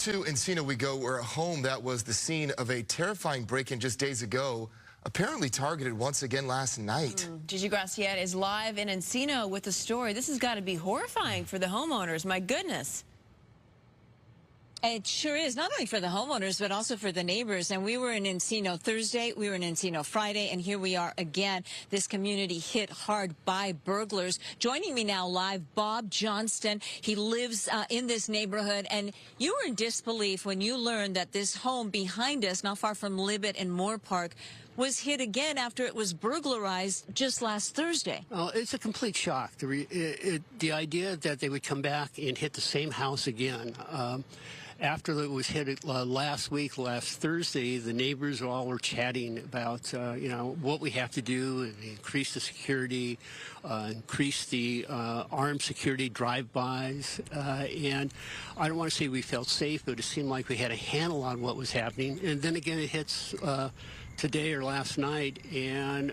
To Encino we go, where a home that was the scene of a terrifying break-in just days ago apparently targeted once again last night. Gigi Graciette is live in Encino with the story. This has got to be horrifying for the homeowners. My goodness. It sure is, not only for the homeowners, but also for the neighbors. And we were in Encino Thursday, we were in Encino Friday, and here we are again. This community hit hard by burglars. Joining me now live, Bob Johnston. He lives in this neighborhood, and you were in disbelief when you learned that this home behind us, not far from Libet and Moore Park, was hit again after it was burglarized just last Thursday. Well, it's a complete shock. The idea that they would come back and hit the same house again. After it was hit last Thursday, the neighbors all were chatting about, what we have to do and increase the security, increase the armed security drive-bys. And I don't want to say we felt safe, but it seemed like we had a handle on what was happening. And then again, it hits today or last night, and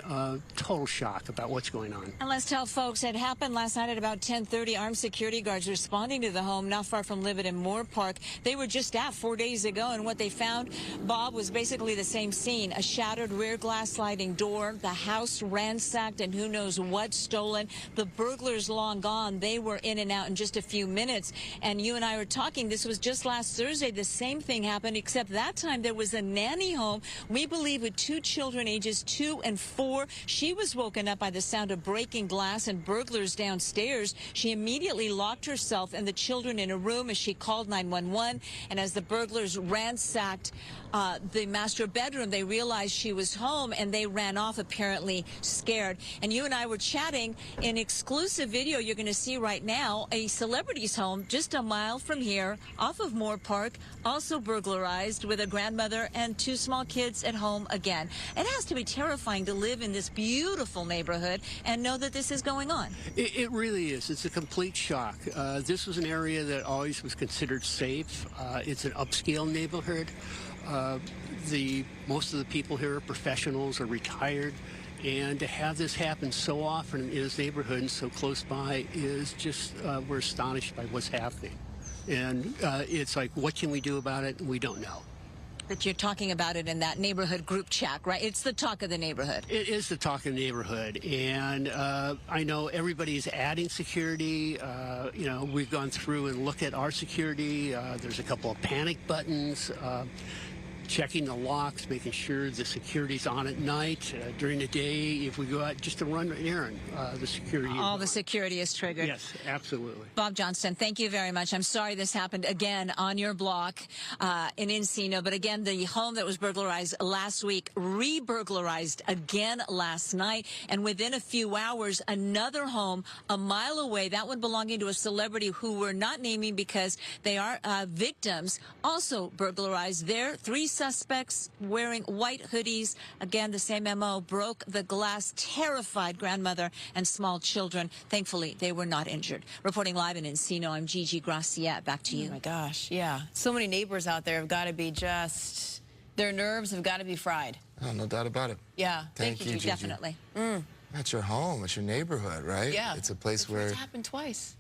total shock about what's going on. And let's tell folks, it happened last night at about 10:30. Armed security guards responding to the home not far from Libet and Moore Park. They were just out 4 days ago, and what they found, Bob, was basically the same scene. A shattered rear glass sliding door, the house ransacked, and who knows what stolen. The burglars long gone. They were in and out in just a few minutes. And you and I were talking, this was just last Thursday. The same thing happened, except that time there was a nanny home, we believe with 2 children ages 2 and 4. She was woken up by the sound of breaking glass and burglars downstairs. She immediately locked herself and the children in a room as she called 911. And as the burglars ransacked the master bedroom, they realized she was home and they ran off, apparently scared. And you and I were chatting in exclusive video you're going to see right now, a celebrity's home just a mile from here off of Moore Park, also burglarized, with a grandmother and 2 small kids at home again. It has to be terrifying to live in this beautiful neighborhood and know that this is going on. It really is. It's a complete shock. This was an area that always was considered safe. It's an upscale neighborhood. Most of the people here are professionals or retired. And to have this happen so often in this neighborhood and so close by is just, we're astonished by what's happening. And it's like, what can we do about it? We don't know. That you're talking about it in that neighborhood group chat, right? It's the talk of the neighborhood. It is the talk of the neighborhood. And I know everybody's adding security. We've gone through and looked at our security. There's a couple of panic buttons. Checking the locks, making sure the security's on at night. During the day, if we go out just to run an errand, the security is all the security is triggered. Yes, absolutely. Bob Johnston, thank you very much. I'm sorry this happened again on your block in Encino. But again, the home that was burglarized last week, re-burglarized again last night. And within a few hours, another home a mile away, that one belonging to a celebrity who we're not naming because they are victims, also burglarized there. 3 suspects wearing white hoodies. Again, the same MO, broke the glass, terrified grandmother and small children. Thankfully, they were not injured. Reporting live in Encino, I'm Gigi Graciette. Back to you. Oh, my gosh. Yeah. So many neighbors out there have got to be just, their nerves have got to be fried. Oh, no doubt about it. Yeah. Thank you, Gigi. Definitely. That's your home. It's your neighborhood, right? Yeah. It's a place where... It's happened twice.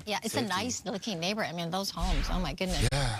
Yeah, it's a nice looking neighborhood. I mean, those homes, oh my goodness. Yeah.